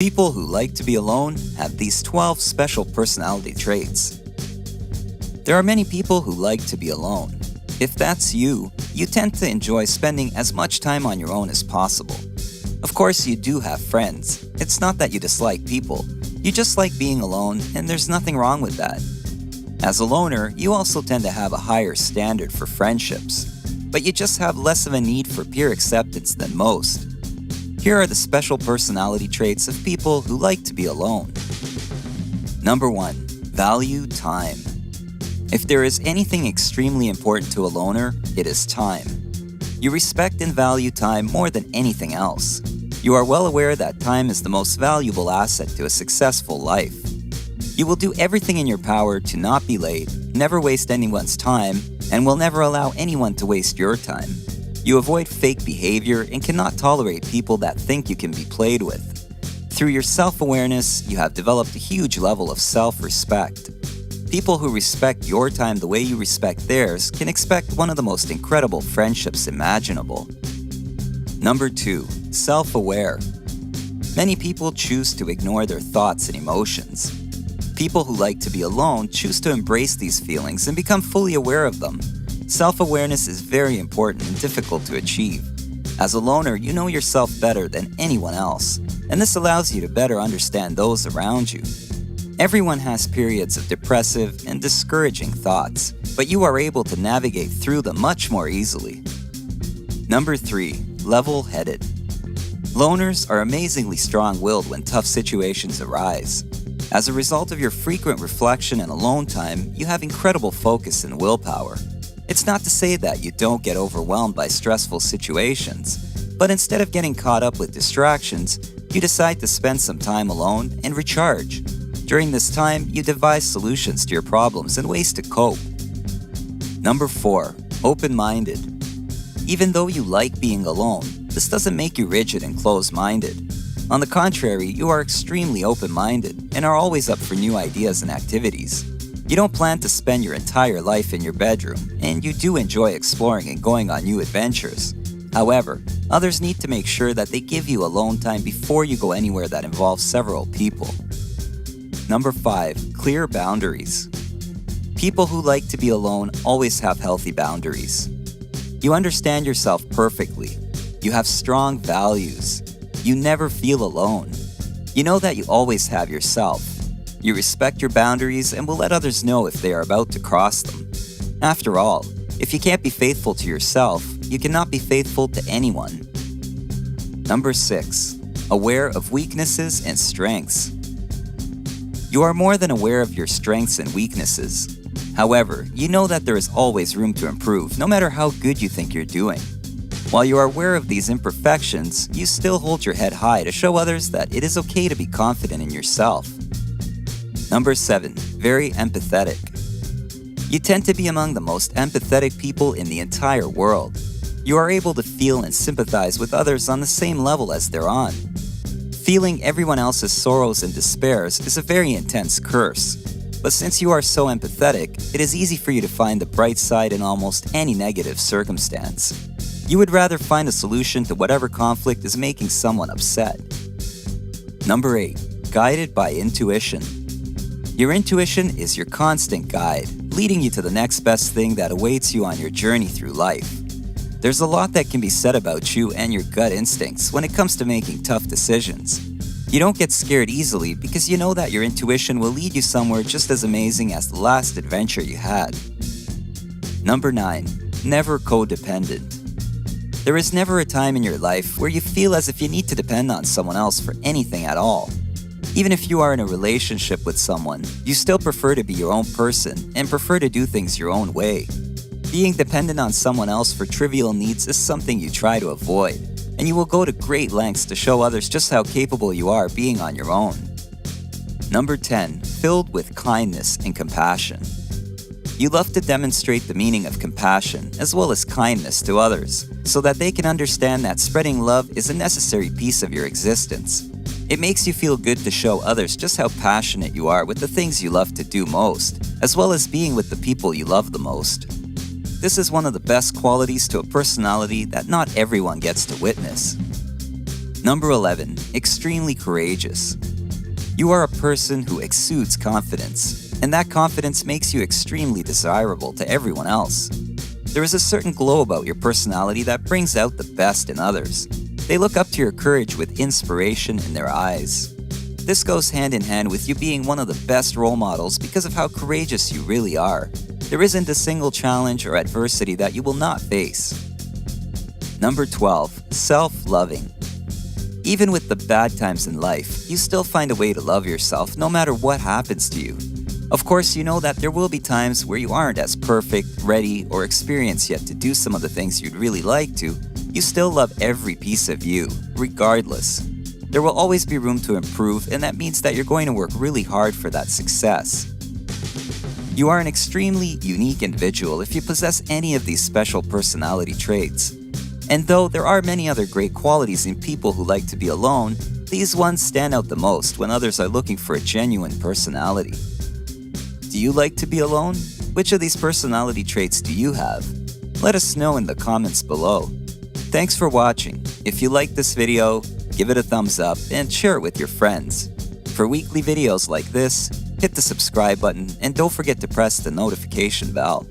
People who like to be alone have these 12 special personality traits. There are many people who like to be alone. If that's you, you tend to enjoy spending as much time on your own as possible. Of course, you do have friends. It's not that you dislike people. You just like being alone, and there's nothing wrong with that. As a loner, you also tend to have a higher standard for friendships, but you just have less of a need for peer acceptance than most. Here are the special personality traits of people who like to be alone. Number 1. Value time. If there is anything extremely important to a loner, it is time. You respect and value time more than anything else. You are well aware that time is the most valuable asset to a successful life. You will do everything in your power to not be late, never waste anyone's time, and will never allow anyone to waste your time. You avoid fake behavior and cannot tolerate people that think you can be played with. Through your self-awareness, you have developed a huge level of self-respect. People who respect your time the way you respect theirs can expect one of the most incredible friendships imaginable. Number 2. Self-aware. Many people choose to ignore their thoughts and emotions. People who like to be alone choose to embrace these feelings and become fully aware of them. Self-awareness is very important and difficult to achieve. As a loner, you know yourself better than anyone else, and this allows you to better understand those around you. Everyone has periods of depressive and discouraging thoughts, but you are able to navigate through them much more easily. Number 3. Level-headed. Loners are amazingly strong-willed when tough situations arise. As a result of your frequent reflection and alone time, you have incredible focus and willpower. It's not to say that you don't get overwhelmed by stressful situations, but instead of getting caught up with distractions, you decide to spend some time alone and recharge. During this time, you devise solutions to your problems and ways to cope. Number 4. Open-minded. Even though you like being alone, this doesn't make you rigid and closed-minded. On the contrary, you are extremely open-minded and are always up for new ideas and activities. You don't plan to spend your entire life in your bedroom, and you do enjoy exploring and going on new adventures. However, others need to make sure that they give you alone time before you go anywhere that involves several people. Number 5. Clear boundaries. People who like to be alone always have healthy boundaries. You understand yourself perfectly. You have strong values. You never feel alone. You know that you always have yourself. You respect your boundaries and will let others know if they are about to cross them. After all, if you can't be faithful to yourself, you cannot be faithful to anyone. Number 6. Aware of weaknesses and strengths. You are more than aware of your strengths and weaknesses. However, you know that there is always room to improve, no matter how good you think you're doing. While you are aware of these imperfections, you still hold your head high to show others that it is okay to be confident in yourself. Number 7. Very empathetic. You tend to be among the most empathetic people in the entire world. You are able to feel and sympathize with others on the same level as they're on. Feeling everyone else's sorrows and despairs is a very intense curse. But since you are so empathetic, it is easy for you to find the bright side in almost any negative circumstance. You would rather find a solution to whatever conflict is making someone upset. Number 8. Guided by intuition. Your intuition is your constant guide, leading you to the next best thing that awaits you on your journey through life. There's a lot that can be said about you and your gut instincts when it comes to making tough decisions. You don't get scared easily because you know that your intuition will lead you somewhere just as amazing as the last adventure you had. Number 9. Never codependent. There is never a time in your life where you feel as if you need to depend on someone else for anything at all. Even if you are in a relationship with someone, you still prefer to be your own person and prefer to do things your own way. Being dependent on someone else for trivial needs is something you try to avoid, and you will go to great lengths to show others just how capable you are being on your own. Number 10. Filled with kindness and compassion. You love to demonstrate the meaning of compassion as well as kindness to others, so that they can understand that spreading love is a necessary piece of your existence. It makes you feel good to show others just how passionate you are with the things you love to do most, as well as being with the people you love the most. This is one of the best qualities to a personality that not everyone gets to witness. Number 11. Extremely courageous. You are a person who exudes confidence, and that confidence makes you extremely desirable to everyone else. There is a certain glow about your personality that brings out the best in others. They look up to your courage with inspiration in their eyes. This goes hand in hand with you being one of the best role models because of how courageous you really are. There isn't a single challenge or adversity that you will not face. Number 12. Self-loving. Even with the bad times in life, you still find a way to love yourself no matter what happens to you. Of course, you know that there will be times where you aren't as perfect, ready, or experienced yet to do some of the things you'd really like to. You still love every piece of you, regardless. There will always be room to improve, and that means that you're going to work really hard for that success. You are an extremely unique individual if you possess any of these special personality traits. And though there are many other great qualities in people who like to be alone, these ones stand out the most when others are looking for a genuine personality. Do you like to be alone? Which of these personality traits do you have? Let us know in the comments below. Thanks for watching. If you liked this video, give it a thumbs up and share it with your friends. For weekly videos like this, hit the subscribe button and don't forget to press the notification bell.